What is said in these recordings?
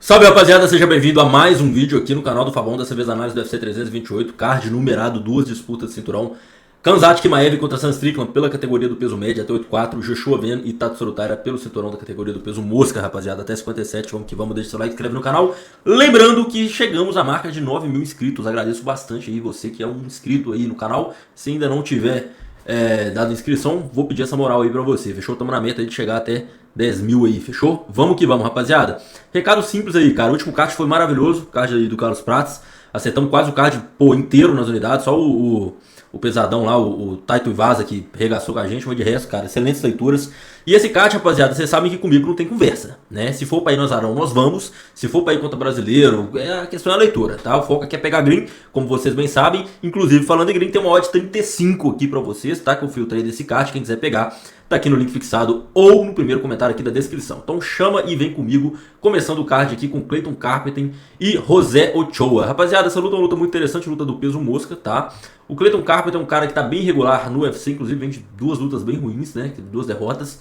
Salve rapaziada, seja bem-vindo a mais um vídeo aqui no canal do Fabão, dessa vez análise do UFC 328, card numerado, duas disputas de cinturão. Khamzat Chimaev contra Sean Strickland pela categoria do peso médio até 84, Joshua Ven e Tatsuro Taira pelo cinturão da categoria do peso mosca, rapaziada, até 57, vamos que vamos, deixa seu like, se inscreve no canal. Lembrando que chegamos à marca de 9 mil inscritos, agradeço bastante aí você que é um inscrito aí no canal, se ainda não tiver dado inscrição, vou pedir essa moral aí pra você, fechou? Tamo na meta aí de chegar até 10 mil aí, fechou? Vamos que vamos, rapaziada. Recado simples aí, cara, o último card foi maravilhoso, o card aí do Carlos Prates, acertamos quase o card inteiro nas unidades, só o pesadão lá, o Taito Iwasa que regaçou com a gente, mas de resto, cara, excelentes leituras. E esse card, rapaziada, vocês sabem que comigo não tem conversa, né? Se for pra ir no Azarão, nós vamos. Se for pra ir contra brasileiro, a questão é a leitura, tá? O foco aqui é pegar green, como vocês bem sabem. Inclusive, falando em green, tem uma odd 35 aqui pra vocês, tá? Que eu filtrei desse card, quem quiser pegar, tá aqui no link fixado ou no primeiro comentário aqui da descrição. Então chama e vem comigo, começando o card aqui com Clayton Carpenter e José Ochoa. Rapaziada, essa luta é uma luta muito interessante, luta do peso mosca, tá? O Clayton Carpenter é um cara que tá bem regular no UFC, inclusive vem de duas lutas bem ruins, né? Duas derrotas.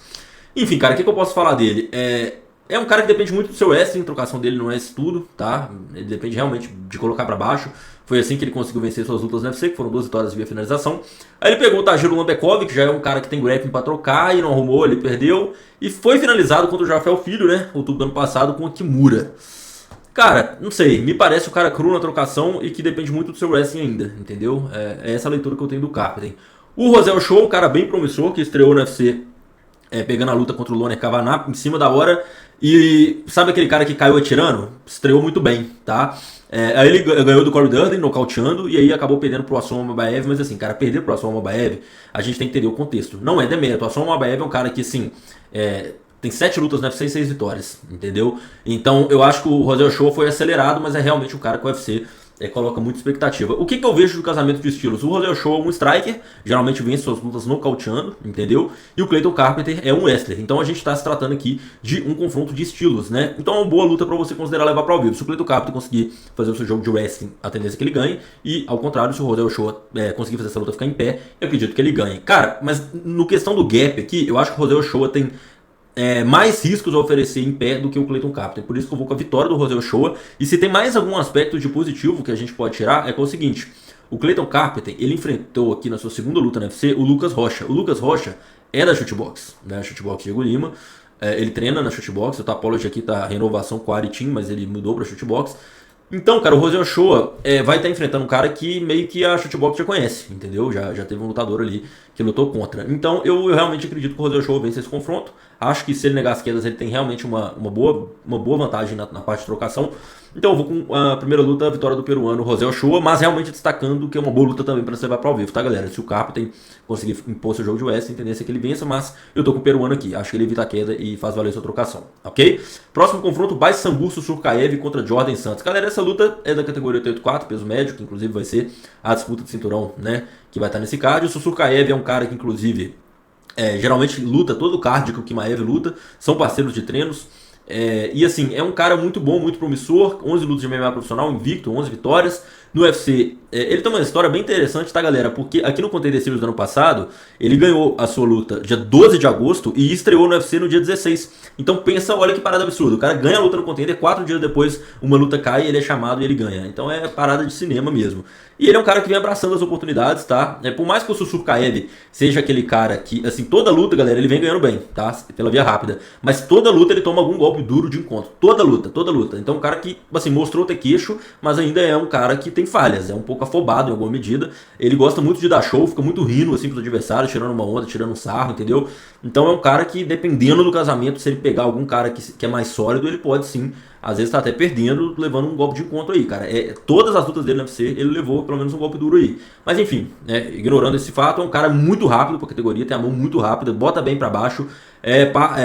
Enfim, cara, o que eu posso falar dele? É um cara que depende muito do seu wrestling, a trocação dele não é isso tudo, tá? Ele depende realmente de colocar pra baixo. Foi assim que ele conseguiu vencer suas lutas no UFC, que foram 2 vitórias via finalização. Aí ele pegou o Tajiro Lambekov, que já é um cara que tem grappling pra trocar, e não arrumou, ele perdeu. E foi finalizado contra o Rafael Filho, né? Outubro do ano passado, com a Kimura. Cara, não sei, me parece o cara cru na trocação e que depende muito do seu wrestling ainda, entendeu? É essa a leitura que eu tenho do Carpenter. O José Ochoa, um cara bem promissor, que estreou no UFC pegando a luta contra o Loner Kavanagh em cima da hora. E sabe aquele cara que caiu atirando? Estreou muito bem, tá? Aí ele ganhou do Corey Durden, nocauteando, e aí acabou perdendo pro Asoma Mabaev. Mas assim, cara, perder pro Asoma Mabaev, a gente tem que entender o contexto. Não é demérito, o Asoma Mabaev é um cara que, assim, tem 7 lutas no UFC e 6 vitórias, entendeu? Então eu acho que o José Ochoa foi acelerado, mas é realmente um cara que o UFC coloca muita expectativa. O que eu vejo do casamento de estilos? O José Ochoa é um striker, geralmente vence suas lutas nocauteando, entendeu? E o Clayton Carpenter é um wrestler. Então a gente está se tratando aqui de um confronto de estilos, né? Então é uma boa luta para você considerar levar para o vivo. Se o Clayton Carpenter conseguir fazer o seu jogo de wrestling, a tendência é que ele ganhe. E ao contrário, se o José Ochoa conseguir fazer essa luta ficar em pé, eu acredito que ele ganhe. Cara, mas no questão do gap aqui, eu acho que o José Ochoa tem mais riscos a oferecer em pé do que o Clayton Carpenter. Por isso que eu vou com a vitória do José Ochoa. E se tem mais algum aspecto de positivo que a gente pode tirar, é o seguinte: o Clayton Carpenter, ele enfrentou aqui na sua segunda luta no UFC o Lucas Rocha. O Lucas Rocha é da Shootbox, né? Shootbox Diego Lima. Ele treina na Shootbox. O Tapology aqui tá renovação com a Aritim, mas ele mudou pra Shootbox. Então, cara, o José Ochoa vai estar enfrentando um cara que meio que a Shootbox já conhece, entendeu? Já teve um lutador ali que lutou contra. Então, eu realmente acredito que o José Ochoa vence esse confronto. Acho que se ele negar as quedas, ele tem realmente uma boa vantagem na parte de trocação. Então, eu vou com a primeira luta, a vitória do peruano José Ochoa, mas realmente destacando que é uma boa luta também para você levar para o vivo, tá, galera? Se o Carpenter conseguir impor seu jogo de wrestling, tendência é que ele vença, mas eu tô com o peruano aqui. Acho que ele evita a queda e faz valer sua trocação, ok? Próximo confronto, Baisangur Susurkaev contra Jordan Santos. Galera, essa luta é da categoria 84, peso médio, que inclusive vai ser a disputa de cinturão, né? Que vai estar nesse card. O Susurkaev é um cara que, inclusive, geralmente luta todo o card que o Chimaev luta, são parceiros de treinos. E assim, é um cara muito bom, muito promissor, 11 lutas de MMA profissional, invicto, 11 vitórias. No UFC, ele tem uma história bem interessante, tá, galera? Porque aqui no Contender Series do ano passado, ele ganhou a sua luta dia 12 de agosto e estreou no UFC no dia 16. Então pensa, olha que parada absurda. O cara ganha a luta no Contender, 4 dias depois uma luta cai, ele é chamado e ele ganha. Então é parada de cinema mesmo. E ele é um cara que vem abraçando as oportunidades, tá? Por mais que o Susurkaev seja aquele cara que, assim, toda luta, galera, ele vem ganhando bem, tá? Pela via rápida. Mas toda luta ele toma algum golpe duro de encontro. Toda luta, toda luta. Então é um cara que, assim, mostrou ter queixo, mas ainda é um cara que tem falhas. É um pouco afobado em alguma medida. Ele gosta muito de dar show, fica muito rindo, assim, pros adversários, tirando uma onda, tirando um sarro, entendeu? Então é um cara que, dependendo do casamento, se ele pegar algum cara que é mais sólido, ele pode sim, às vezes tá até perdendo, levando um golpe de encontro aí, cara. Todas as lutas dele no UFC, ele levou pelo menos um golpe duro aí. Mas enfim, ignorando esse fato, é um cara muito rápido pra categoria, tem a mão muito rápida, bota bem pra baixo,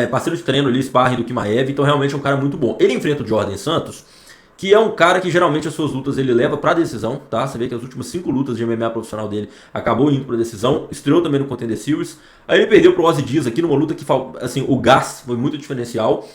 parceiro de treino ali, sparring do Chimaev, então realmente é um cara muito bom. Ele enfrenta o Jordan Santos, que é um cara que geralmente as suas lutas ele leva pra decisão, tá? Você vê que as últimas 5 lutas de MMA profissional dele acabou indo pra decisão, estreou também no Contender Series. Aí ele perdeu pro Ozzy Diaz aqui numa luta que, assim, o gás foi muito diferencial.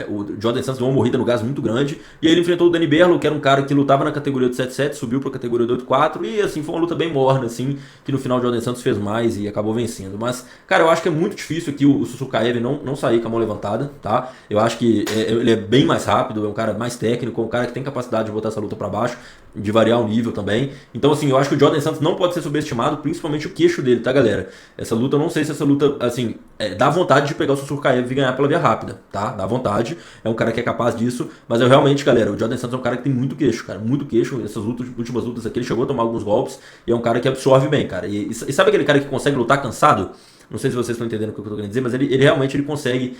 O Jordan Santos deu uma morrida no gás muito grande. E aí ele enfrentou o Danny Berlo, que era um cara que lutava na categoria do 7-7, subiu pra categoria do 8-4. E assim, foi uma luta bem morna, assim, que no final o Jordan Santos fez mais e acabou vencendo. Mas, cara, eu acho que é muito difícil aqui o Susukaev não sair com a mão levantada, tá? Eu acho que ele é bem mais rápido, é um cara mais técnico, um cara que tem capacidade de botar essa luta pra baixo, de variar o nível também. Então, assim, eu acho que o Jordan Santos não pode ser subestimado, principalmente o queixo dele, tá, galera? Essa luta, eu não sei se essa luta, assim, dá vontade de pegar o Susukaev e ganhar pela via rápida, tá? Dá vontade, é um cara que é capaz disso, mas eu realmente, galera, o Jordan Santos é um cara que tem muito queixo, cara, muito queixo. Essas últimas lutas aqui, ele chegou a tomar alguns golpes e é um cara que absorve bem, cara. E sabe aquele cara que consegue lutar cansado? Não sei se vocês estão entendendo o que eu estou querendo dizer, mas ele realmente consegue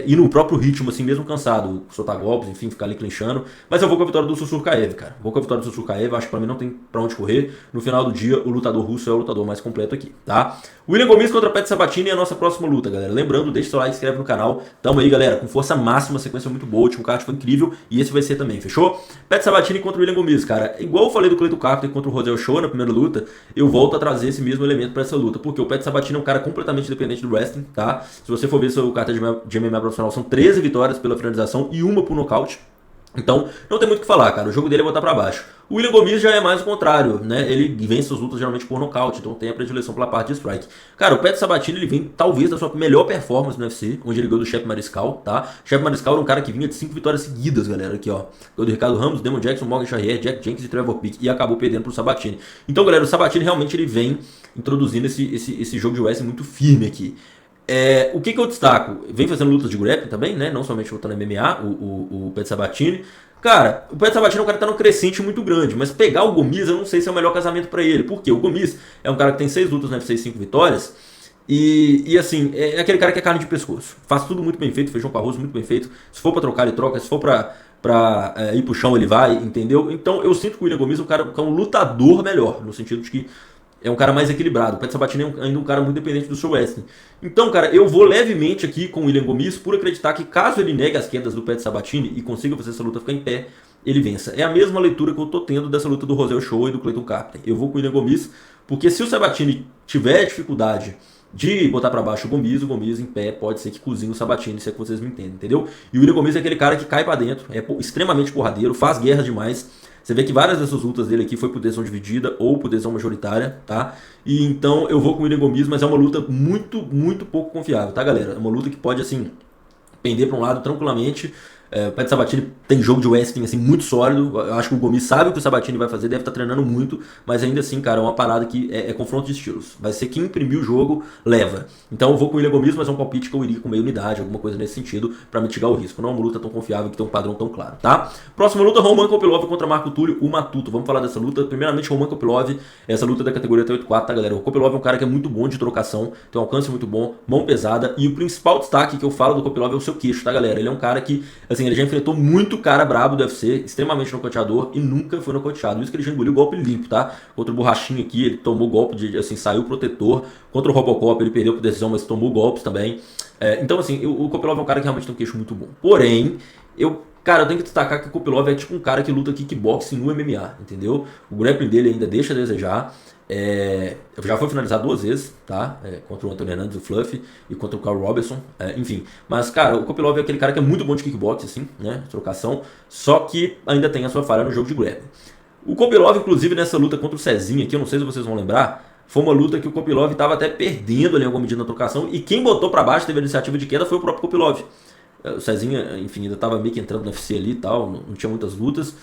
ir no próprio ritmo, assim, mesmo cansado, soltar golpes, enfim, ficar ali clinchando. Mas eu vou com a vitória do Susurkaev, cara. Vou com a vitória do Susurkaev, acho que pra mim não tem pra onde correr. No final do dia, o lutador russo é o lutador mais completo aqui, tá? William Gomis contra Pat Sabatini é a nossa próxima luta, galera. Lembrando, deixa seu like, se inscreve no canal. Tamo aí, galera, com força máxima, sequência muito boa, o último card foi incrível e esse vai ser também, fechou? Pat Sabatini contra o William Gomis, cara. Igual eu falei do Cleito Carter contra o Rosel Show na primeira luta, eu volto a trazer esse mesmo elemento pra essa luta, porque o Pat Sabatini é um cara completamente dependente do wrestling, tá? Se você for ver seu cartaz de MMA profissional, são 13 vitórias pela finalização e uma por nocaute. Então, não tem muito o que falar, cara. O jogo dele é botar pra baixo. O William Gomis já é mais o contrário, né? Ele vence suas lutas geralmente por nocaute, então tem a predileção pela parte de strike. Cara, o Pat Sabatini, ele vem talvez da sua melhor performance no UFC, onde ele ganhou do Chef Mariscal, tá? Chef Mariscal era um cara que vinha de 5 vitórias seguidas, galera, aqui, ó. Ganhou do Ricardo Ramos, Demon Jackson, Morgan Charrier, Jack Jenkins e Trevor Peek, e acabou perdendo pro Sabatini. Então, galera, o Sabatini realmente ele vem introduzindo esse jogo de wrestling muito firme aqui. O que eu destaco? Vem fazendo lutas de grappling também, né? Não somente lutando MMA, o Pat Sabatini. Cara, o Pat Sabatini é um cara que tá num crescente muito grande, mas pegar o Gomis eu não sei se é o melhor casamento pra ele. Por quê? O Gomis é um cara que tem 6 lutas no UFC e 5 vitórias. E assim, é aquele cara que é carne de pescoço. Faz tudo muito bem feito, feijão com arroz muito bem feito. Se for pra trocar, ele troca. Se for pra ir pro chão, ele vai, entendeu? Então eu sinto que o William Gomis é um cara que é um lutador melhor, no sentido de que é um cara mais equilibrado. O Pat Sabatini é ainda um cara muito dependente do seu wrestling. Então, cara, eu vou levemente aqui com o William Gomis por acreditar que caso ele negue as quedas do Pat Sabatini e consiga fazer essa luta ficar em pé, ele vença. É a mesma leitura que eu tô tendo dessa luta do Rosel Show e do Clayton Carpenter. Eu vou com o William Gomis, porque se o Sabatini tiver dificuldade de botar pra baixo o Gomis em pé pode ser que cozinhe o Sabatini, se é que vocês me entendem, entendeu? E o William Gomis é aquele cara que cai pra dentro, é extremamente porradeiro, faz guerra demais. Você vê que várias dessas lutas dele aqui foi por decisão dividida ou por decisão majoritária, tá? E então eu vou com o William Gomis, mas é uma luta muito, muito pouco confiável, tá, galera? É uma luta que pode, assim, pender pra um lado tranquilamente. O Pat Sabatini tem jogo de wrestling assim, muito sólido. Eu acho que o Gomis sabe o que o Sabatini vai fazer, deve estar treinando muito, mas ainda assim, cara, é uma parada que é confronto de estilos. Vai ser quem imprimir o jogo, leva. Então eu vou com o William Gomis, mas é um palpite que eu iria com meia unidade, alguma coisa nesse sentido, pra mitigar o risco. Não é uma luta tão confiável que tem um padrão tão claro, tá? Próxima luta, Roman Kopylov contra Marco Túlio, o Matuto. Vamos falar dessa luta. Primeiramente, Roman Kopylov, essa luta da categoria T84, tá, galera? O Kopylov é um cara que é muito bom de trocação, tem um alcance muito bom, mão pesada, e o principal destaque que eu falo do Kopylov é o seu queixo, tá, galera? Ele é um cara que, assim, ele já enfrentou muito cara brabo do UFC, extremamente nocauteador e nunca foi nocauteado. Isso que ele já engoliu golpe limpo, tá? Contra o Borrachinho aqui, ele tomou golpe de, assim, saiu protetor. Contra o Robocop, ele perdeu por decisão, mas tomou golpes também. Então, assim, o Kopylov é um cara que realmente tem um queixo muito bom. Porém, cara, eu tenho que destacar que o Kopylov é tipo um cara que luta kickboxing no MMA, entendeu? O grappling dele ainda deixa a desejar. Já foi finalizado 2 vezes, tá? Contra o Antônio Hernandes, o Fluff, e contra o Carl Robertson, enfim. Mas, cara, o Kopylov é aquele cara que é muito bom de kickbox, assim, né? Trocação, só que ainda tem a sua falha no jogo de grappling. O Kopylov, inclusive, nessa luta contra o Cezinha aqui, eu não sei se vocês vão lembrar, foi uma luta que o Kopylov estava até perdendo ali em alguma medida na trocação, e quem botou pra baixo, teve a iniciativa de queda, foi o próprio Kopylov. O Cezinha, enfim, ainda estava meio que entrando no UFC ali e tal, não tinha muitas lutas.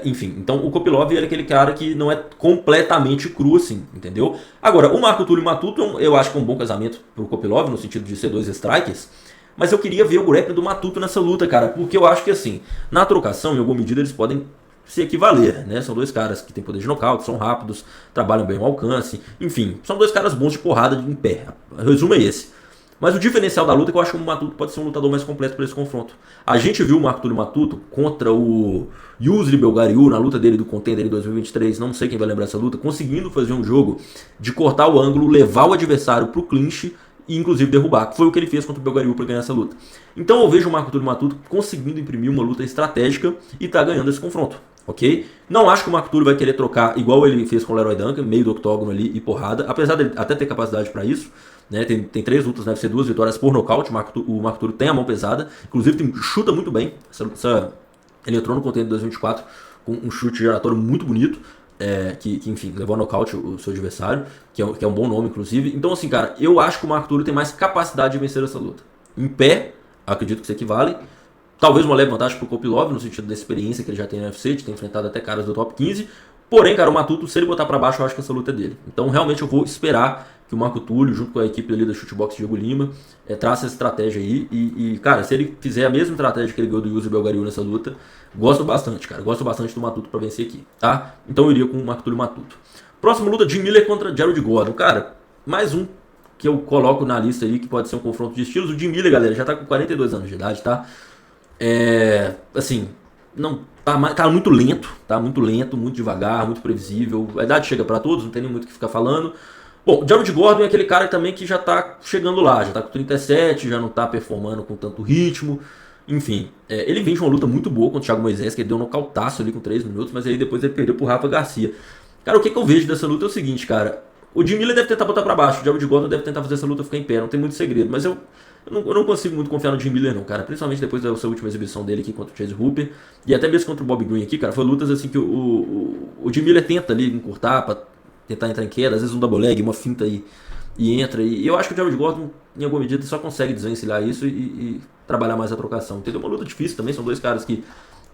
Enfim, então o Kopylov era aquele cara que não é completamente cru assim, entendeu? Agora, o Marco Túlio Matuto, eu acho que é um bom casamento pro Kopylov, no sentido de ser 2 strikers, mas eu queria ver o grappling do Matuto nessa luta, cara, porque eu acho que assim, na trocação, em alguma medida, eles podem se equivaler, né? São 2 caras que têm poder de nocaute, são rápidos, trabalham bem o alcance, enfim, são 2 caras bons de porrada em pé. O resumo é esse. Mas o diferencial da luta é que eu acho que o Matuto pode ser um lutador mais completo para esse confronto. A gente viu o Marco Túlio Matuto contra o Yusri Belgariu na luta dele do Contender em 2023, não sei quem vai lembrar essa luta, conseguindo fazer um jogo de cortar o ângulo, levar o adversário pro clinch e inclusive derrubar, que foi o que ele fez contra o Belgariu para ganhar essa luta. Então eu vejo o Marco Túlio Matuto conseguindo imprimir uma luta estratégica e tá ganhando esse confronto. ok? Não acho que o Marco Túlio vai querer trocar igual ele fez com o Leroy Duncan, meio do octógono ali e porrada, apesar dele até ter capacidade para isso, né? Tem 3 lutas, deve ser 2 vitórias por nocaute. O Marco Túlio tem a mão pesada, inclusive chuta muito bem. Ele entrou no Contender 2024 com um chute giratório muito bonito, que enfim, levou a nocaute o seu adversário, que é um bom nome, inclusive. Então, assim, cara, eu acho que o Marco Túlio tem mais capacidade de vencer essa luta. Em pé, acredito que isso equivale. Talvez uma leve vantagem pro Kopilov, no sentido da experiência que ele já tem no UFC, de ter enfrentado até caras do top 15. Porém, cara, o Matuto, se ele botar pra baixo, eu acho que essa luta é dele. Então, realmente, eu vou esperar que o Marco Túlio, junto com a equipe ali da Shootbox Diego Lima, traça essa estratégia aí. E, cara, se ele fizer a mesma estratégia que ele ganhou do Yusuf Belgariu nessa luta, gosto bastante, cara. Gosto bastante do Matuto pra vencer aqui, tá? Então, eu iria com o Marco Túlio Matuto. Próxima luta, Jim Miller contra Jared Gordon. Cara, mais um que eu coloco na lista aí, que pode ser um confronto de estilos. O Jim Miller, galera, já tá com 42 anos de idade, tá? Assim, não tá muito lento, muito devagar, muito previsível. A idade chega pra todos, não tem nem muito o que ficar falando. Bom, o Jared Gordon é aquele cara também que já tá chegando lá, já tá com 37, já não tá performando com tanto ritmo. Enfim, ele vem de uma luta muito boa contra o Thiago Moisés, que ele deu um nocautaço ali com 3 minutos, mas aí depois ele perdeu pro Rafa Garcia. Cara, o que eu vejo dessa luta é o seguinte, cara. O Jim Miller deve tentar botar pra baixo, o Jared Gordon deve tentar fazer essa luta ficar em pé, não tem muito segredo, mas eu não consigo muito confiar no Jim Miller não, cara. Principalmente depois da sua última exibição dele aqui contra o Chase Hooper. E até mesmo contra o Bob Green aqui, cara. Foi lutas assim que o Jim Miller tenta ali encurtar pra tentar entrar em queda. Às vezes um double leg, uma finta e entra. E eu acho que o Jared Gordon, em alguma medida, só consegue desvencilhar isso e trabalhar mais a trocação. Entendeu? Uma luta difícil também. São 2 caras que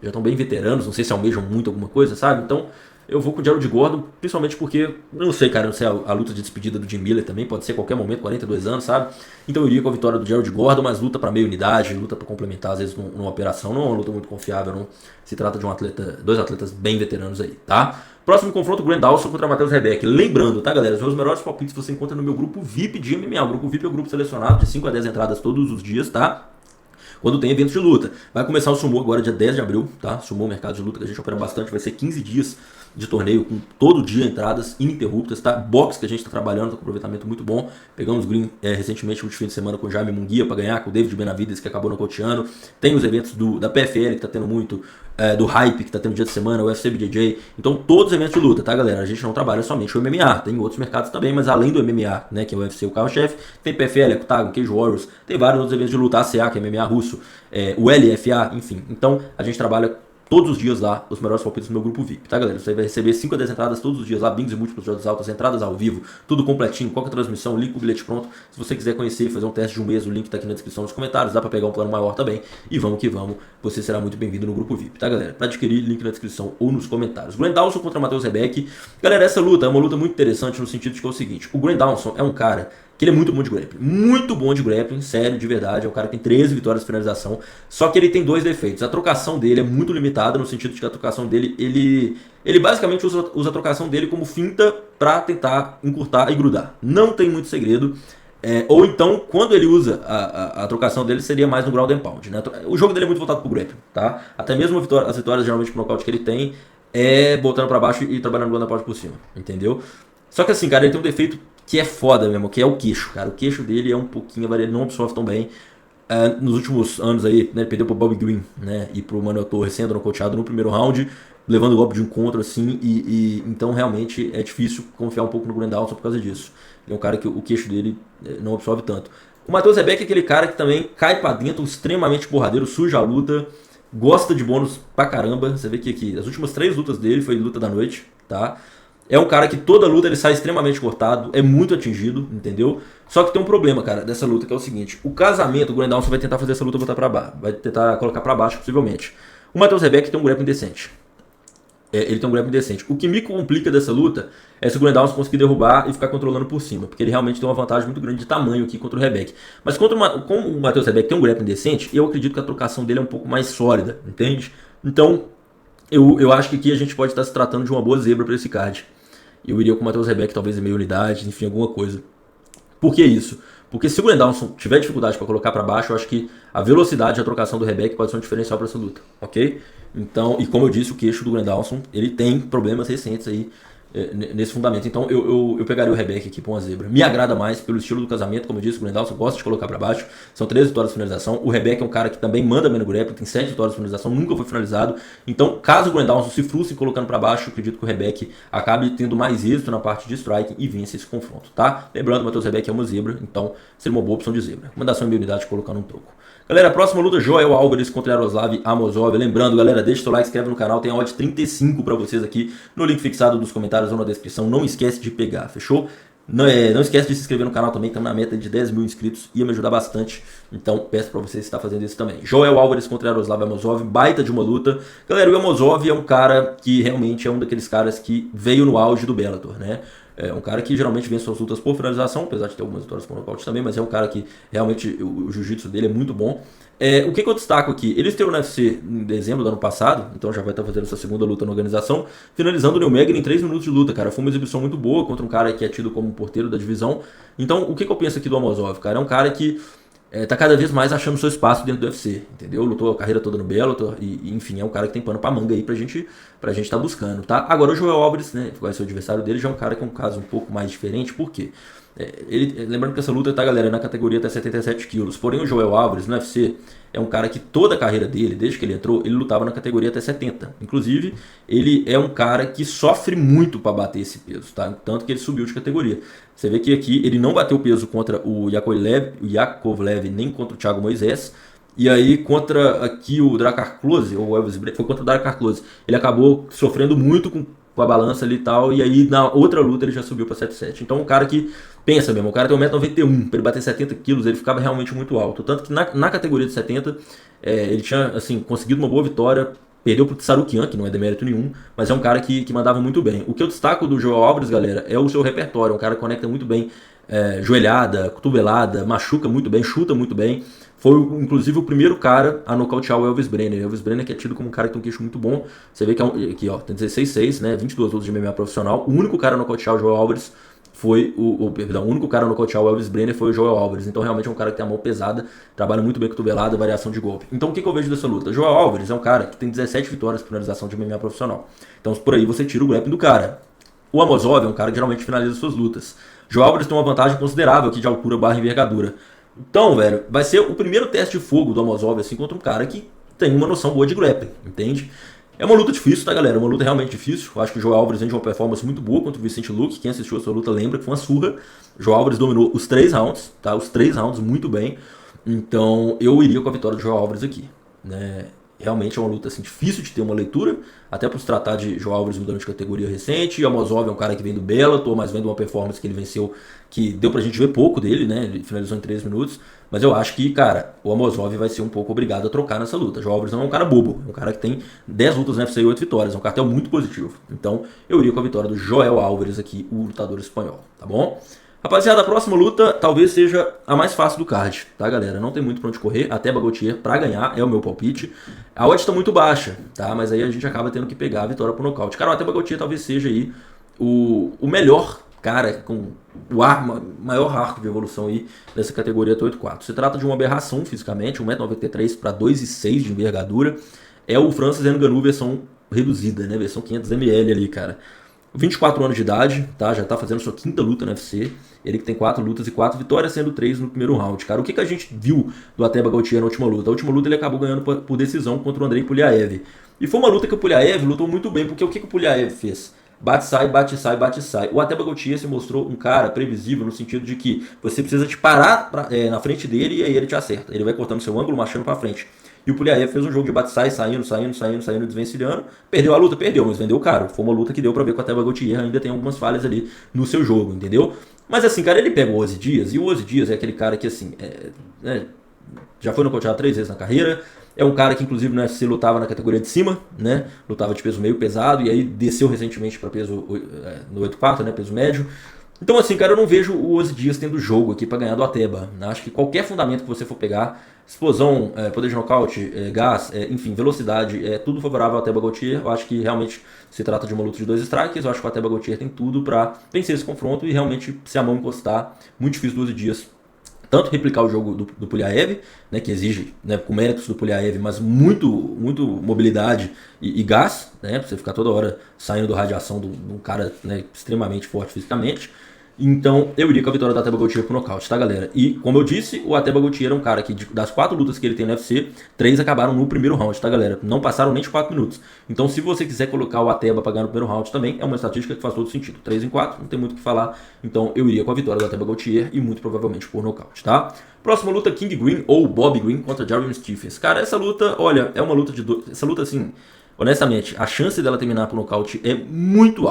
já estão bem veteranos. Não sei se almejam muito alguma coisa, sabe? Então eu vou com o Jared Gordon, principalmente porque, não sei, cara, não sei a luta de despedida do Jim Miller também, pode ser qualquer momento, 42 anos, sabe? Então eu iria com a vitória do Jared Gordon, mas luta para meia unidade, luta para complementar, às vezes, numa operação, não é uma luta muito confiável, não. Se trata de 2 atletas bem veteranos aí, tá? Próximo confronto, Grant Dawson contra Matheus Rebeck. Lembrando, tá, galera, os meus melhores palpites você encontra no meu grupo VIP de MMA. O grupo VIP é o grupo selecionado de 5 a 10 entradas todos os dias, tá? Quando tem eventos de luta. Vai começar o Sumo agora dia 10 de abril, tá? Sumo, mercado de luta que a gente opera bastante, vai ser 15 dias de torneio, com todo dia entradas ininterruptas, tá? Box que a gente tá trabalhando, tá com aproveitamento muito bom. Pegamos green recentemente, no fim de semana, com o Jaime Munguia pra ganhar, com o David Benavides, que acabou nocauteando. Tem os eventos da PFL, que tá tendo muito, do Hype, que tá tendo dia de semana, o UFC BJJ. Então, todos os eventos de luta, tá, galera? A gente não trabalha somente o MMA, tem outros mercados também, mas além do MMA, né, que é o UFC, o carro-chefe, tem PFL, Octagon, Cage Warriors, tem vários outros eventos de luta, ACA, que é MMA russo, o LFA, enfim. Então, a gente trabalha todos os dias lá, os melhores palpites do meu grupo VIP, tá, galera? Você vai receber 5 a 10 entradas todos os dias lá, bingos e múltiplos de odds altas, entradas ao vivo, tudo completinho, qualquer transmissão, link com o bilhete pronto. Se você quiser conhecer e fazer um teste de um mês, o link tá aqui na descrição nos comentários, dá pra pegar um plano maior também. E vamos que vamos, você será muito bem-vindo no grupo VIP, tá, galera? Pra adquirir, link na descrição ou nos comentários. Grant Dawson contra Matheus Rebeck. Galera, essa luta é uma luta muito interessante no sentido de que é o seguinte, o Grant Dawson é um cara que ele é muito bom de grappling, sério, de verdade, é um cara que tem 13 vitórias de finalização, só que ele tem 2 defeitos. A trocação dele é muito limitada, no sentido de que a trocação dele, ele basicamente usa a trocação dele como finta pra tentar encurtar e grudar. Não tem muito segredo. Ou então, quando ele usa a trocação dele, seria mais no ground and pound, né? O jogo dele é muito voltado pro grappling, tá? Até mesmo as vitórias geralmente pro nocaute que ele tem é botando pra baixo e trabalhando no ground and pound por cima, entendeu? Só que assim, cara, ele tem um defeito que é foda mesmo, que é o queixo, cara. O queixo dele é um pouquinho, ele não absorve tão bem. Nos últimos anos aí, né, ele perdeu pro Bobby Green, né, e pro Manuel Torres sendo nocauteado no primeiro round, levando o golpe de encontro, assim, então realmente é difícil confiar um pouco no Grant Dawson por causa disso. Ele é um cara que o queixo dele não absorve tanto. O Matheus Rebeck é aquele cara que também cai pra dentro, extremamente porradeiro, suja a luta, gosta de bônus pra caramba. Você vê que aqui, as últimas 3 lutas dele foi luta da noite, tá? É um cara que toda luta ele sai extremamente cortado, é muito atingido, entendeu? Só que tem um problema, cara, dessa luta, que é o seguinte. O casamento, o Grant Dawson vai tentar fazer essa luta botar pra baixo, vai tentar colocar pra baixo, possivelmente. O Matheus Rebeck tem um grappling decente. Ele tem um grappling decente. O que me complica dessa luta é se o Grant Dawson conseguir derrubar e ficar controlando por cima, porque ele realmente tem uma vantagem muito grande de tamanho aqui contra o Rebeck. Mas como o Matheus Rebeck tem um grappling decente, eu acredito que a trocação dele é um pouco mais sólida, entende? Então, eu acho que aqui a gente pode estar se tratando de uma boa zebra para esse card. Eu iria com o Matheus Rebeck, talvez em meia unidade, enfim, alguma coisa. Por que isso? Porque se o Grant Dawson tiver dificuldade para colocar para baixo, eu acho que a velocidade e a trocação do Rebeck pode ser um diferencial para essa luta, ok? Então, e como eu disse, o queixo do Grant Dawson, ele tem problemas recentes aí nesse fundamento. Então eu pegaria o Rebeck aqui pra uma zebra. Me agrada mais pelo estilo do casamento, como eu disse, o Grandalson gosta de colocar pra baixo. São 13 vitórias de finalização. O Rebeck é um cara que também manda bem no grappling, tem 7 vitórias de finalização, nunca foi finalizado. Então, caso o Grandalson se frustre colocando pra baixo, eu acredito que o Rebeck acabe tendo mais êxito na parte de striking e vença esse confronto, tá? Lembrando, o Matheus Rebeck é uma zebra, então seria uma boa opção de zebra. Recomendação em minha unidade colocando um troco. Galera, a próxima luta, Joel Álvares contra Yaroslav Amosov. Lembrando, galera, deixa o seu like, inscreve no canal, tem a odd 35 pra vocês aqui no link fixado nos comentários ou na descrição. Não esquece de pegar, fechou? Não esquece de se inscrever no canal também, estamos na meta de 10 mil inscritos, ia me ajudar bastante, então peço pra vocês estar fazendo isso também. Joel Álvares contra Yaroslav Amosov, baita de uma luta. Galera, o Amosov é um cara que realmente é um daqueles caras que veio no auge do Bellator, né? É um cara que geralmente vence suas lutas por finalização, apesar de ter algumas vitórias por nocaute também, mas é um cara que realmente o jiu-jitsu dele é muito bom. O que eu destaco aqui? Ele estreou no UFC em dezembro do ano passado, então já vai estar fazendo sua segunda luta na organização, finalizando o Neil Magny em 3 minutos de luta, cara. Foi uma exibição muito boa contra um cara que é tido como porteiro da divisão. Então, o que eu penso aqui do Amosov, cara? É um cara que tá cada vez mais achando seu espaço dentro do UFC, entendeu? Lutou a carreira toda no Bellator e enfim, é um cara que tem pano pra manga aí pra gente tá buscando, tá? Agora o Joel Álvares, né, que vai ser o adversário dele, já é um cara que é um caso um pouco mais diferente, por quê? Lembrando que essa luta, tá, galera, é na categoria até 77 quilos. Porém, o Joel Álvares no UFC é um cara que toda a carreira dele, desde que ele entrou, ele lutava na categoria até 70. Inclusive, ele é um cara que sofre muito para bater esse peso, tá? Tanto que ele subiu de categoria. Você vê que aqui ele não bateu peso contra o Yakovlev, nem contra o Thiago Moisés. E aí, contra aqui o Drakkar Klose, ou Elvis Brener, foi contra o Drakkar Klose. Ele acabou sofrendo muito com a balança ali e tal, e aí na outra luta ele já subiu para 77. Então um cara que, pensa mesmo, o cara tem 1,91m, para ele bater 70 quilos ele ficava realmente muito alto. Tanto que na categoria de 70, ele tinha assim, conseguido uma boa vitória, perdeu pro Tsarukian, que não é demérito nenhum, mas é um cara que mandava muito bem. O que eu destaco do Joel Álvares, galera, é o seu repertório, é um cara que conecta muito bem joelhada, cotovelada, machuca muito bem, chuta muito bem. Foi, inclusive, o primeiro cara a nocautear o Elvis Brener. O Elvis Brener que é tido como um cara que tem um queixo muito bom. Você vê que aqui, ó, tem 16-6, né? 22 lutas de MMA profissional. O único cara a nocautear o Joel Álvares foi o único cara a nocautear o Elvis Brener foi o Joel Álvares. Então, realmente é um cara que tem a mão pesada, trabalha muito bem cotovelada, variação de golpe. Então, o que eu vejo dessa luta? Joel Álvares é um cara que tem 17 vitórias por finalização de MMA profissional. Então, por aí você tira o grappling do cara. O Amosov é um cara que geralmente finaliza suas lutas. Joel Álvares tem uma vantagem considerável aqui de altura barra envergadura. Então, velho, vai ser o primeiro teste de fogo do Amosov assim contra um cara que tem uma noção boa de grappling, entende? É uma luta difícil, tá, galera? É uma luta realmente difícil. Eu acho que o Joel Álvares vem de uma performance muito boa contra o Vicente Luque. Quem assistiu essa luta lembra que foi uma surra. O Joel Álvares dominou os 3 rounds, tá? Os 3 rounds muito bem. Então, eu iria com a vitória do Joel Álvares aqui, né? Realmente é uma luta assim, difícil de ter uma leitura, até por se tratar de Joel Álvares mudando de categoria recente. E o Amosov é um cara que vem do Bellator, mas vem de uma performance que ele venceu, que deu pra gente ver pouco dele, né? Ele finalizou em 3 minutos. Mas eu acho que, cara, o Amosov vai ser um pouco obrigado a trocar nessa luta. O Joel Álvares não é um cara bobo, é um cara que tem 10 lutas no UFC e 8 vitórias. É um cartel muito positivo. Então eu iria com a vitória do Joel Álvares aqui, o lutador espanhol, tá bom? Rapaziada, a próxima luta talvez seja a mais fácil do card, tá, galera? Não tem muito pra onde correr, até Bagotier pra ganhar, é o meu palpite. A odd tá muito baixa, tá? Mas aí a gente acaba tendo que pegar a vitória pro nocaute. Cara, até Bagotier talvez seja aí o melhor cara com o maior arco de evolução aí dessa categoria até 8-4. Se trata de uma aberração fisicamente, 1,93m para 2,6 de envergadura. É o Francis Ngannou versão reduzida, né? Versão 500ml ali, cara. 24 anos de idade, tá? Já tá fazendo sua 5ª luta no UFC. Ele que tem 4 lutas e 4 vitórias, sendo 3 no primeiro round, cara. O que a gente viu do Ateba Gautier na última luta? A última luta ele acabou ganhando por decisão contra o Andrei Puliaev. E foi uma luta que o Puliaev lutou muito bem, porque o que o Puliaev fez? Bate, sai, bate, sai, bate, sai. O Ateba Gautier se mostrou um cara previsível no sentido de que você precisa te parar na frente dele e aí ele te acerta. Ele vai cortando seu ângulo, marchando pra frente. E o Puliaev fez um jogo de bate-sai, saindo, desvencilhando. Perdeu a luta, perdeu, mas vendeu caro. Foi uma luta que deu pra ver que o Ateba Gautier ainda tem algumas falhas ali no seu jogo, entendeu? Mas assim, cara, ele pega o Ozzy Dias, e o Ozzy Dias é aquele cara que assim, já foi nocauteado 3 vezes na carreira. É um cara que inclusive no UFC lutava na categoria de cima, né? Lutava de peso meio pesado, e aí desceu recentemente para peso no 8-4, né? Peso médio. Então assim, cara, eu não vejo o Ozzy Dias tendo jogo aqui para ganhar do Ateba. Acho que qualquer fundamento que você for pegar, explosão, poder de nocaute, gás, enfim, velocidade, é tudo favorável ao Ateba Gautier. Eu acho que realmente se trata de uma luta de 2 strikes. Eu acho que o Ateba Gautier tem tudo para vencer esse confronto e realmente, se a mão encostar, muito difícil do Ozzy Dias tanto replicar o jogo do Puliaev, né, que exige, né, com méritos do Puliaev, mas muito mobilidade e gás, né, pra você ficar toda hora saindo da radiação de um cara, né, extremamente forte fisicamente. Então eu iria com a vitória do Ateba Gauthier pro nocaute, tá, galera? E como eu disse, o Ateba Gauthier é um cara que das 4 lutas que ele tem no UFC, 3 acabaram no primeiro round, tá, galera? Não passaram nem de 4 minutos. Então se você quiser colocar o Ateba pra ganhar no primeiro round também, é uma estatística que faz todo sentido. 3 em 4, não tem muito o que falar. Então eu iria com a vitória do Ateba Gauthier e muito provavelmente por nocaute, tá? Próxima luta, King Green ou Bob Green contra Jeremy Stephens. Cara, essa luta, olha, é uma luta de dois. Essa luta, assim, honestamente, a chance dela terminar por nocaute é muito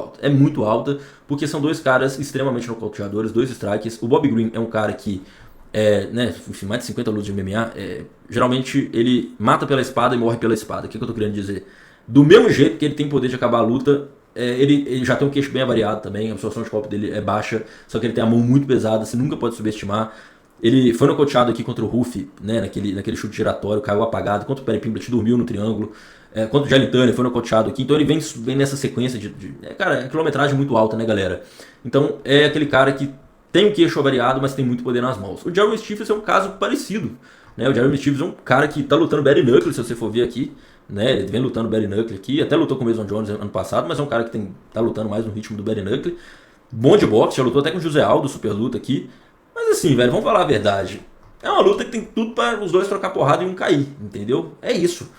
alta, porque são dois caras extremamente nocauteadores, 2 strikes. O Bob Green é um cara que, né, enfim, mais de 50 lutas de MMA, geralmente ele mata pela espada e morre pela espada. O que eu tô querendo dizer? Do mesmo jeito que ele tem poder de acabar a luta, ele já tem um queixo bem avariado também, a absorção de golpe dele é baixa, só que ele tem a mão muito pesada, você nunca pode subestimar. Ele foi nocauteado aqui contra o Ruff, né, naquele chute giratório, caiu apagado, contra o Perry Pimblett dormiu no triângulo, contra o Jelly Turner foi nocauteado aqui, então ele vem nessa sequência cara, quilometragem muito alta, né, galera? Então é aquele cara que tem um queixo avariado, mas tem muito poder nas mãos. O Jeremy Stephens é um caso parecido, né? O Jeremy Stephens é um cara que tá lutando bare knuckle, se você for ver aqui, né? Ele vem lutando bare knuckle aqui, até lutou com o Mason Jones ano passado, mas é um cara que tá lutando mais no ritmo do bare knuckle. Bom de boxe, já lutou até com o José Aldo, super luta aqui. Mas assim, velho, vamos falar a verdade. É uma luta que tem tudo para os dois trocar porrada e um cair, entendeu? É isso.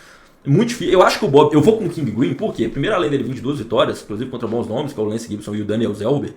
Muito difícil. Eu acho que o Bob. Eu vou com o King Green, por quê? Primeiro, além dele vir de 2 vitórias, inclusive contra bons nomes, que é o Lance Gibson e o Daniel Zellweger,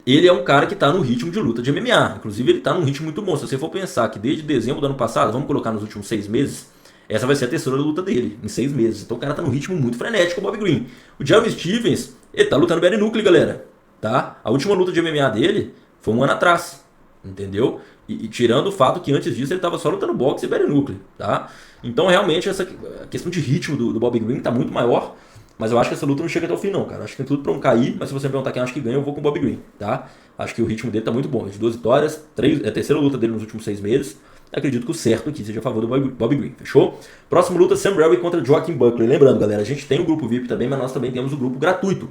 ele é um cara que tá no ritmo de luta de MMA. Inclusive, ele tá num ritmo muito bom. Se você for pensar que desde dezembro do ano passado, vamos colocar nos últimos 6 meses, essa vai ser a terceira luta dele, em 6 meses. Então o cara tá num ritmo muito frenético, o Bob Green. O Jeremy Stephens, ele tá lutando bare knuckle, galera. Tá? A última luta de MMA dele foi um ano atrás. Entendeu? E tirando o fato que antes disso ele estava só lutando boxe e bare knuckle, tá? Então realmente essa questão de ritmo do Bob Green tá muito maior, mas eu acho que essa luta não chega até o fim não, cara. Acho que tem tudo para um cair, mas se você me perguntar quem acha que ganha, eu vou com o Bob Green, tá? Acho que o ritmo dele tá muito bom, de 2 vitórias, é a terceira luta dele nos últimos 6 meses. Acredito que o certo aqui seja a favor do Bob Green, fechou? Próxima luta, Sam Rowley contra Joaquin Buckley. Lembrando, galera, a gente tem o grupo VIP também, mas nós também temos o grupo gratuito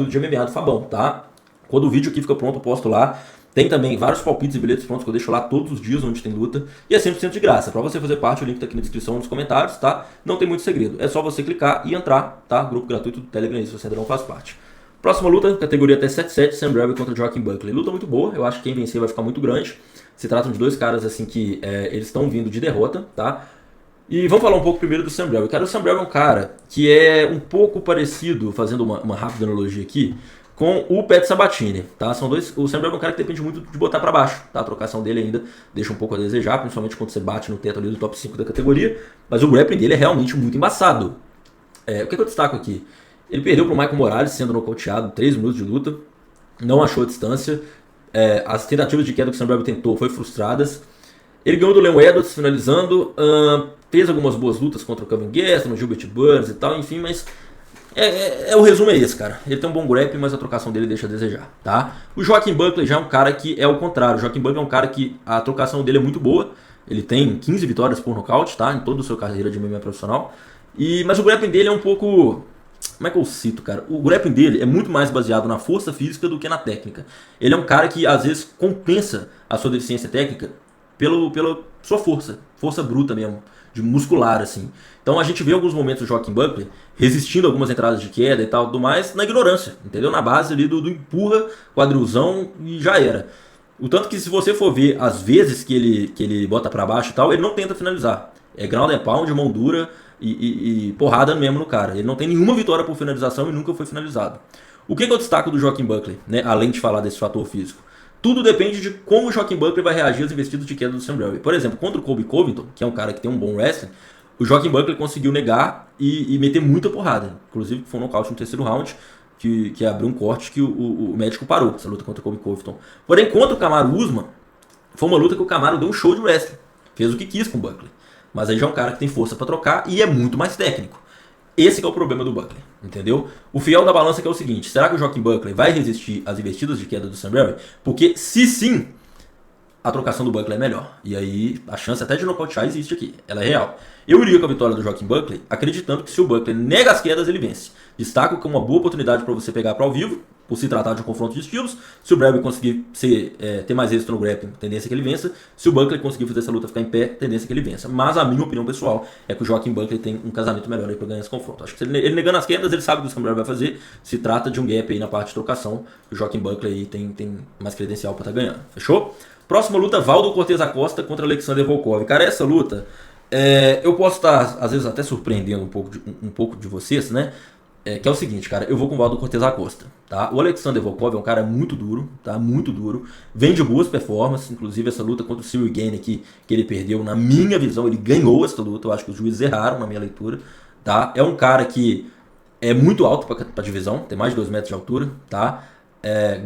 de MMA do Fabão, tá? Quando o vídeo aqui fica pronto, eu posto lá. Tem também vários palpites e bilhetes prontos que eu deixo lá todos os dias onde tem luta. E é 100% de graça. Para você fazer parte, o link tá aqui na descrição, nos comentários, tá? Não tem muito segredo. É só você clicar e entrar, tá? Grupo gratuito do Telegram, se você ainda não faz parte. Próxima luta, categoria até 7-7, Sam Rowley contra Joaquin Buckley. Luta muito boa, eu acho que quem vencer vai ficar muito grande. Se tratam de 2 caras assim que eles estão vindo de derrota, tá? E vamos falar um pouco primeiro do Sam Rowley. Cara, o Sam Rowley é um cara que é um pouco parecido, fazendo uma rápida analogia aqui, com o Pat Sabatini, tá? São dois. O Sam Rowley é um cara que depende muito de botar para baixo, tá? A trocação dele ainda deixa um pouco a desejar, principalmente quando você bate no teto ali do top 5 da categoria, mas o grappling dele é realmente muito embaçado. O que eu destaco aqui? Ele perdeu pro Michael Morales, sendo nocauteado, 3 minutos de luta, não achou a distância, as tentativas de queda que o Sam Rowley tentou foram frustradas. Ele ganhou do Leon Edwards, finalizando, fez algumas boas lutas contra o Kevin Gastelum, Gilbert Burns e tal, enfim, mas o resumo é esse, cara. Ele tem um bom grappling, mas a trocação dele deixa a desejar, tá? O Joaquin Buckley já é um cara que é o contrário. O Joaquin Buckley é um cara que a trocação dele é muito boa. Ele tem 15 vitórias por nocaute, tá? Em toda a sua carreira de MMA profissional. Mas o grappling dele é um pouco... Como é que eu cito, cara? O grappling dele é muito mais baseado na força física do que na técnica. Ele é um cara que, às vezes, compensa a sua deficiência técnica pela sua força bruta mesmo, de muscular, assim. Então a gente vê alguns momentos do Joaquin Buckley resistindo a algumas entradas de queda e tal, do mais, na ignorância, entendeu? Na base ali do empurra, quadrilzão e já era. O tanto que se você for ver as vezes que ele bota pra baixo e tal, ele não tenta finalizar. É ground and pound, mão dura e porrada mesmo no cara. Ele não tem nenhuma vitória por finalização e nunca foi finalizado. O que eu destaco do Joaquin Buckley, né, além de falar desse fator físico? Tudo depende de como o Joaquin Buckley vai reagir às investidas de queda do Sam Rowley. Por exemplo, contra o Colby Covington, que é um cara que tem um bom wrestling, o Joaquin Buckley conseguiu negar e meter muita porrada. Inclusive foi um nocaute no terceiro round, que abriu um corte que o médico parou, essa luta contra o Colby Covington. Porém, contra o Kamaru Usman, foi uma luta que o Kamaru deu um show de wrestling. Fez o que quis com o Buckley. Mas aí já é um cara que tem força para trocar e é muito mais técnico. Esse que é o problema do Buckley, entendeu? O fiel da balança que é o seguinte: será que o Joaquin Buckley vai resistir às investidas de queda do Sam Rowley? Porque se sim, a trocação do Buckley é melhor. E aí a chance até de nocautear existe aqui, ela é real. Eu iria com a vitória do Joaquin Buckley, acreditando que se o Buckley nega as quedas, ele vence. Destaco que é uma boa oportunidade para você pegar para ao vivo, por se tratar de um confronto de estilos. Se o Bradley conseguir ter mais êxito no grappling, tendência é que ele vença. Se o Buckley conseguir fazer essa luta ficar em pé, tendência é que ele vença. Mas a minha opinião pessoal é que o Joaquim Buckley tem um casamento melhor aí pra ganhar esse confronto. Acho que ele negando as quedas, ele sabe o que o Samuel vai fazer. Se trata de um gap aí na parte de trocação. O Joaquim Buckley aí tem mais credencial pra estar ganhando. Fechou? Próxima luta, Valdo Cortez Acosta contra Alexander Volkov. Cara, essa luta, eu posso estar, às vezes, até surpreendendo um pouco de vocês, né? Que é o seguinte, cara, eu vou com o Valdo Cortez Acosta, tá? O Alexander Volkov é um cara muito duro, tá? Muito duro. Vem de boas performances, inclusive essa luta contra o Cyril Gane aqui, que ele perdeu, na minha visão, ele ganhou essa luta. Eu acho que os juízes erraram na minha leitura, tá? É um cara que é muito alto pra divisão, tem mais de 2 metros de altura, tá?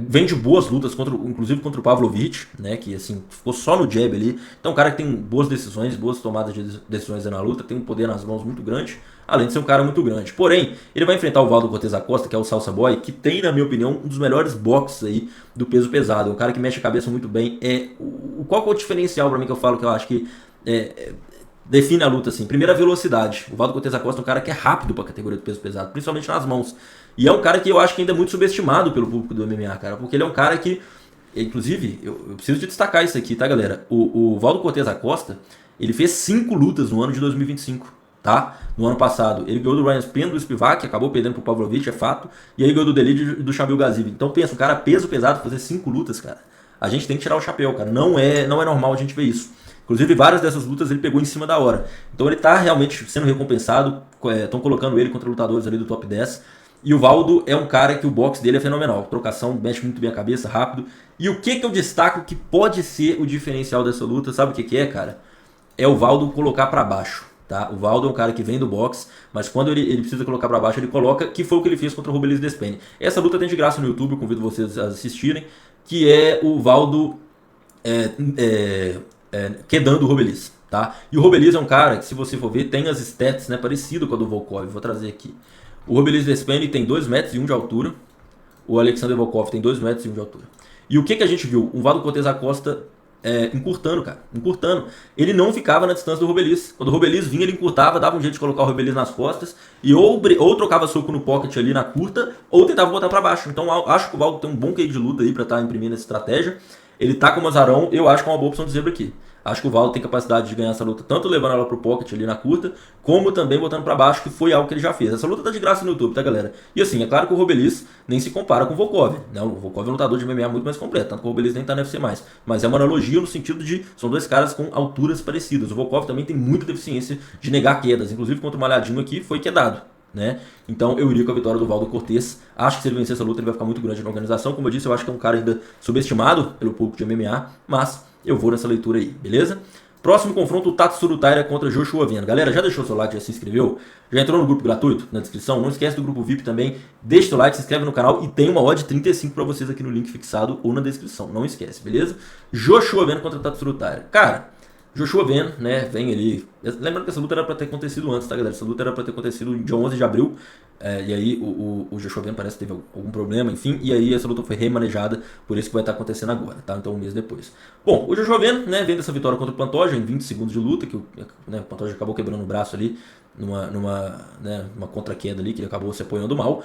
Vem de boas lutas, inclusive contra o Pavlovich, né, que assim, ficou só no jab ali. Então, um cara que tem boas decisões, boas tomadas de decisões na luta, tem um poder nas mãos muito grande, além de ser um cara muito grande. Porém, ele vai enfrentar o Valdo Cortez Acosta, que é o Salsa Boy, que tem, na minha opinião, um dos melhores boxes aí do peso pesado. É um cara que mexe a cabeça muito bem. Qual que é o diferencial pra mim que eu falo que eu acho que define a luta assim? Primeiro, a velocidade. O Valdo Cortez Acosta é um cara que é rápido pra categoria do peso pesado, principalmente nas mãos. E é um cara que eu acho que ainda é muito subestimado pelo público do MMA, cara, porque ele é um cara que, inclusive, eu preciso de destacar isso aqui, tá, galera? O Valdo Cortez Acosta, ele fez 5 lutas no ano de 2025, tá? No ano passado, ele ganhou do Ryan Spann, do Spivak, acabou perdendo pro Pavlovich, é fato, e aí ganhou do Delid e do Shamil Gaziev. Então pensa, um cara peso pesado fazer 5 lutas, cara. A gente tem que tirar o chapéu, cara. Não é normal a gente ver isso. Inclusive, várias dessas lutas ele pegou em cima da hora. Então ele tá realmente sendo recompensado, estão colocando ele contra lutadores ali do top 10. E o Valdo é um cara que o boxe dele é fenomenal. Trocação, mexe muito bem a cabeça, rápido. E o que eu destaco que pode ser o diferencial dessa luta, sabe o que é, cara? É o Valdo colocar pra baixo, tá? O Valdo é um cara que vem do boxe, mas quando ele precisa colocar pra baixo, ele coloca, que foi o que ele fez contra o Robelis Despene. Essa luta tem de graça no YouTube, eu convido vocês a assistirem, que é o Valdo quedando o Robelis, tá? E o Robelis é um cara que, se você for ver, tem as stats, né, parecido com a do Volkov. Vou trazer aqui. O Robelis Despene tem 2 metros e 1 de altura. O Alexander Volkov tem 2 metros e 1 de altura. E o que a gente viu? O Valdo Cortez Acosta encurtando, cara. Encurtando. Ele não ficava na distância do Robelis. Quando o Robelis vinha, ele encurtava, dava um jeito de colocar o Robelis nas costas. E ou trocava soco no pocket ali na curta, ou tentava botar pra baixo. Então acho que o Valdo tem um bom QI de luta aí pra estar imprimindo essa estratégia. Ele tá com o Mazarão, eu acho que é uma boa opção de zebra aqui. Acho que o Valdo tem capacidade de ganhar essa luta, tanto levando ela pro pocket ali na curta, como também botando pra baixo, que foi algo que ele já fez. Essa luta tá de graça no YouTube, tá, galera? E assim, é claro que o Robelis nem se compara com o Volkov, né? O Volkov é um lutador de MMA muito mais completo, tanto que o Robelis nem tá no UFC mais. Mas é uma analogia no sentido de, são dois caras com alturas parecidas. O Volkov também tem muita deficiência de negar quedas, inclusive contra o Malhadinho aqui foi quedado, né? Então eu iria com a vitória do Valdo Cortez. Acho que se ele vencer essa luta ele vai ficar muito grande na organização. Como eu disse, eu acho que é um cara ainda subestimado pelo público de MMA, mas eu vou nessa leitura aí, beleza? Próximo confronto, o Tatsuro Taira contra Joshua Veno. Galera, já deixou seu like, já se inscreveu? Já entrou no grupo gratuito, na descrição? Não esquece do grupo VIP também. Deixa seu like, se inscreve no canal e tem uma odd 35 pra vocês aqui no link fixado ou na descrição. Não esquece, beleza? Joshua Veno contra Tatsuro Taira. Cara, Joshua Veno, né, vem ali. Lembrando que essa luta era pra ter acontecido antes, tá, galera? Essa luta era pra ter acontecido no dia 11 de abril. E aí o Joshua Veno parece que teve algum problema, enfim. E aí essa luta foi remanejada, por isso que vai estar acontecendo agora, tá? Então um mês depois. Bom, o Joshua Veno, né, vem dessa vitória contra o Pantoja em 20 segundos de luta, que o Pantoja acabou quebrando o braço ali, numa contra-queda ali, que ele acabou se apoiando mal.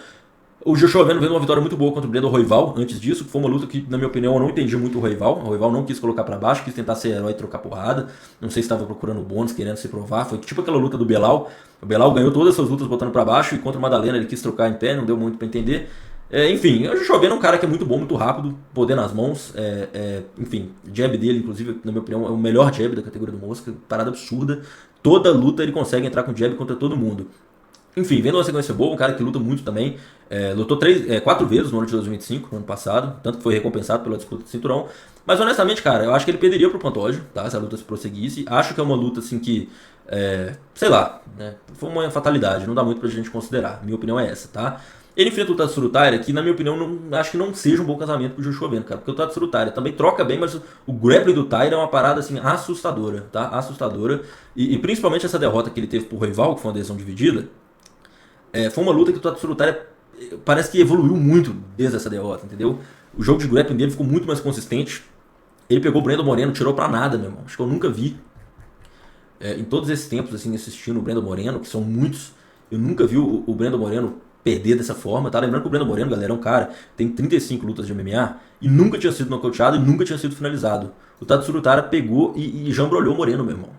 O Joshua Veno veio uma vitória muito boa contra o Brandon Royval antes disso, que foi uma luta que, na minha opinião, eu não entendi muito o Royval. O Royval não quis colocar pra baixo, quis tentar ser herói e trocar porrada. Não sei se estava procurando bônus, querendo se provar. Foi tipo aquela luta do Belal. O Belal ganhou todas essas lutas botando pra baixo e contra o Madalena ele quis trocar em pé, não deu muito pra entender. Enfim, o Joshua Veno é um cara que é muito bom, muito rápido, poder nas mãos. Enfim, o jab dele, inclusive, na minha opinião, é o melhor jab da categoria do Mosca. Parada absurda. Toda luta ele consegue entrar com jab contra todo mundo. Enfim, vendo uma sequência boa, um cara que luta muito também. Lutou 4 vezes no ano de 2025, no ano passado, tanto que foi recompensado pela disputa de cinturão. Mas honestamente, cara, eu acho que ele perderia pro Pantoja, tá? Se a luta se prosseguisse. Acho que é uma luta assim que, sei lá, né? Foi uma fatalidade, não dá muito pra gente considerar. Minha opinião é essa, tá? Ele enfrenta o Tatsuro Taira, que na minha opinião acho que não seja um bom casamento pro Joshua Veno, cara. Porque o Tatsuro Taira também troca bem, mas o grappling do Taira é uma parada assim assustadora, tá? Assustadora. E principalmente essa derrota que ele teve pro Royval, que foi uma decisão dividida. Foi uma luta que o Tatsuro Taira parece que evoluiu muito desde essa derrota, entendeu? O jogo de grappling dele ficou muito mais consistente. Ele pegou o Brandon Moreno, tirou pra nada, meu irmão. Acho que eu nunca vi, em todos esses tempos, assim, assistindo o Brandon Moreno, que são muitos, eu nunca vi o Brandon Moreno perder dessa forma, tá? Lembrando que o Breno Moreno, galera, é um cara que tem 35 lutas de MMA e nunca tinha sido nocauteado e nunca tinha sido finalizado. O Tatsurutara pegou e jambrolhou o Moreno, meu irmão.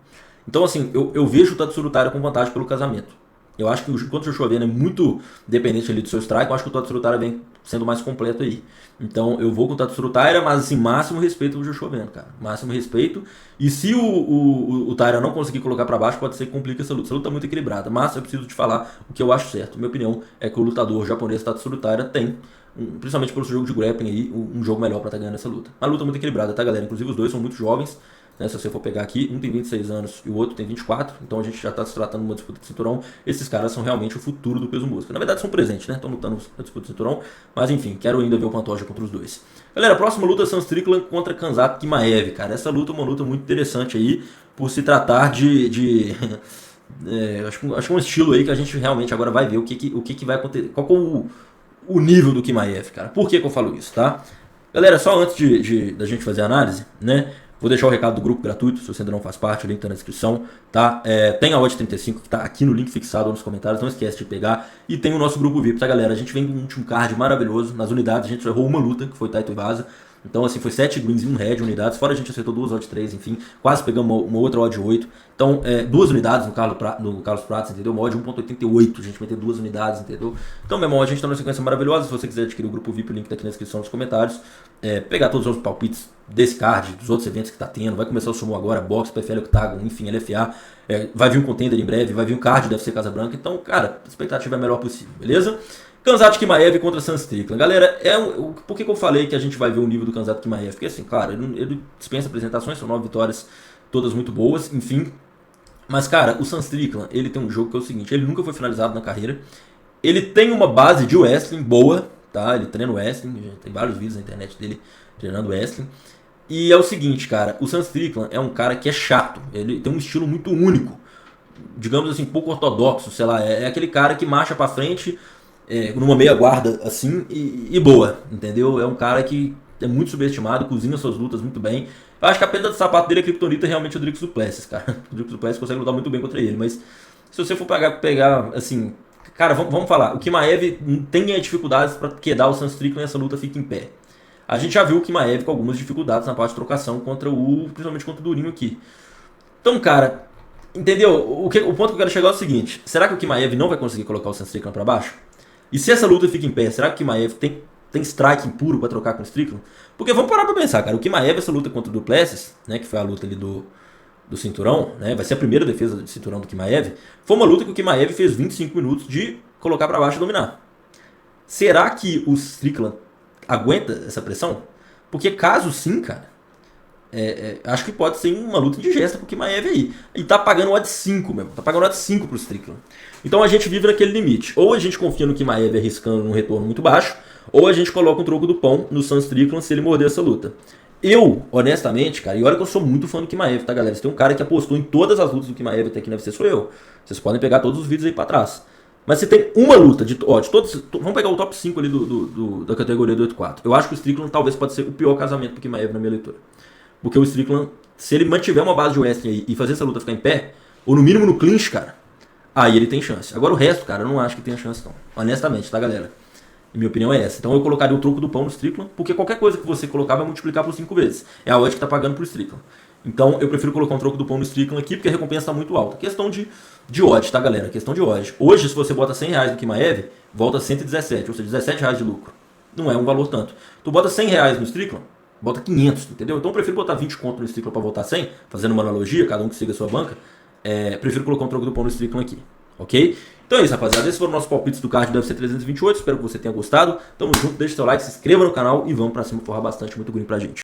Então, assim, eu vejo o Tatsurutara com vantagem pelo casamento. Eu acho que enquanto o Joshua Veno é muito dependente ali do seu strike, eu acho que o Tatsurutara vem sendo mais completo aí. Então eu vou com o Tatsurutara, mas assim, máximo respeito pro Joshua Veno, cara. Máximo respeito. E se o Taira não conseguir colocar pra baixo, pode ser que complique essa luta. Essa luta é muito equilibrada, mas eu preciso te falar o que eu acho certo. Minha opinião é que o lutador japonês Tatsurutara tem, principalmente pelo seu jogo de grappling aí, um jogo melhor pra estar ganhando essa luta. Uma luta muito equilibrada, tá, galera? Inclusive os dois são muito jovens. Né, se você for pegar aqui, um tem 26 anos e o outro tem 24, então a gente já está se tratando de uma disputa de cinturão. Esses caras são realmente o futuro do peso mosca. Na verdade são presentes, né? Estão lutando na disputa de cinturão, mas enfim, quero ainda ver o Pantoja contra os dois. Galera, a próxima luta é Sam Strickland contra Khamzat Chimaev, cara. Essa luta é uma luta muito interessante aí, por se tratar acho que é um estilo aí que a gente realmente agora vai ver o que vai acontecer, qual que é o nível do Chimaev, cara. Por que eu falo isso, tá? Galera, só antes da gente fazer a análise, né? Vou deixar o recado do grupo gratuito, se você ainda não faz parte, o link está na descrição, tá? Tem a Odd 35 que está aqui no link fixado ou nos comentários, não esquece de pegar. E tem o nosso grupo VIP, tá, galera? A gente vem com um último card maravilhoso. Nas unidades a gente errou uma luta, que foi Taito Iwasa. Então, assim, foi 7 greens e 1 red unidades. Fora a gente acertou 2 odd 3, enfim. Quase pegamos uma outra odd 8. Então, 2 unidades no Carlos Prates, entendeu? Uma odd 1.88. A gente vai ter 2 unidades, entendeu? Então, meu irmão, a gente tá numa sequência maravilhosa. Se você quiser adquirir o grupo VIP, o link tá aqui na descrição, nos comentários. Pegar todos os palpites desse card, dos outros eventos que tá tendo. Vai começar o Sumo agora, Box, PFL Octagon, enfim, LFA. Vai vir um contender em breve, vai vir um card, deve ser Casa Branca. Então, cara, a expectativa é a melhor possível, beleza? Khamzat Chimaev contra Sam Strickland. Galera, por que eu falei que a gente vai ver o nível do Khamzat Chimaev? Porque assim, claro, ele dispensa apresentações, são 9 vitórias, todas muito boas, enfim. Mas cara, o Sam Strickland, ele tem um jogo que é o seguinte, ele nunca foi finalizado na carreira. Ele tem uma base de wrestling boa, tá? Ele treina wrestling, tem vários vídeos na internet dele treinando wrestling. E é o seguinte, cara, o Sam Strickland é um cara que é chato, ele tem um estilo muito único, digamos assim, pouco ortodoxo, sei lá, é aquele cara que marcha pra frente... numa meia guarda assim e boa, entendeu? É um cara que é muito subestimado, cozinha suas lutas muito bem. Eu acho que a pedra do sapato dele é kryptonita realmente o Dricus du Plessis, cara. O Dricus du Plessis consegue lutar muito bem contra ele, mas se você for pegar assim, cara, vamos falar, o Chimaev tem dificuldades para quedar o Sam Strickland e essa luta fica em pé. A gente já viu o Chimaev com algumas dificuldades na parte de trocação principalmente contra o Durinho aqui. Então, cara, entendeu? O ponto que eu quero chegar é o seguinte, será que o Chimaev não vai conseguir colocar o Sam Strickland para baixo? E se essa luta fica em pé, será que o Chimaev tem strike impuro pra trocar com o Strickland? Porque vamos parar pra pensar, cara. O Chimaev, essa luta contra o du Plessis, né, que foi a luta ali do cinturão, né, vai ser a primeira defesa do cinturão do Chimaev, foi uma luta que o Chimaev fez 25 minutos de colocar pra baixo e dominar. Será que o Strickland aguenta essa pressão? Porque caso sim, cara, acho que pode ser uma luta indigesta pro Chimaev aí. E tá pagando odd 5 mesmo. Tá pagando odd 5 pro Strickland. Então a gente vive naquele limite. Ou a gente confia no Chimaev arriscando um retorno muito baixo, ou a gente coloca um troco do pão no Sam Strickland se ele morder essa luta. Eu, honestamente, cara, e olha que eu sou muito fã do Chimaev, tá, galera? Se tem um cara que apostou em todas as lutas do Chimaev até aqui na UFC, sou eu. Vocês podem pegar todos os vídeos aí pra trás. Mas se tem uma luta de todos, vamos pegar o top 5 ali da categoria do 8-4. Eu acho que o Strickland talvez pode ser o pior casamento pro Chimaev na minha leitura. Porque o Strickland, se ele mantiver uma base de wrestling aí e fazer essa luta ficar em pé, ou no mínimo no clinch, cara, aí ele tem chance. Agora o resto, cara, eu não acho que tenha chance não. Honestamente, tá, galera? E minha opinião é essa. Então eu colocaria o troco do pão no Strickland, porque qualquer coisa que você colocar vai multiplicar por 5 vezes. É a odd que tá pagando pro Strickland. Então eu prefiro colocar um troco do pão no Strickland aqui, porque a recompensa tá muito alta. Questão de odd, tá, galera? Questão de odd. Hoje, se você bota 100 reais no Chimaev, volta 117, ou seja, 17 reais de lucro. Não é um valor tanto. Tu bota 100 reais no Strickland, bota 500, entendeu? Então eu prefiro botar 20 conto no Strickland para voltar 100, fazendo uma analogia, cada um que siga a sua banca. Prefiro colocar um troco do pão no Strickland aqui, ok? Então é isso, rapaziada. Esses foram nossos palpites do card do UFC 328. Espero que você tenha gostado. Tamo junto, deixa seu like, se inscreva no canal e vamos pra cima forrar bastante, muito green pra gente.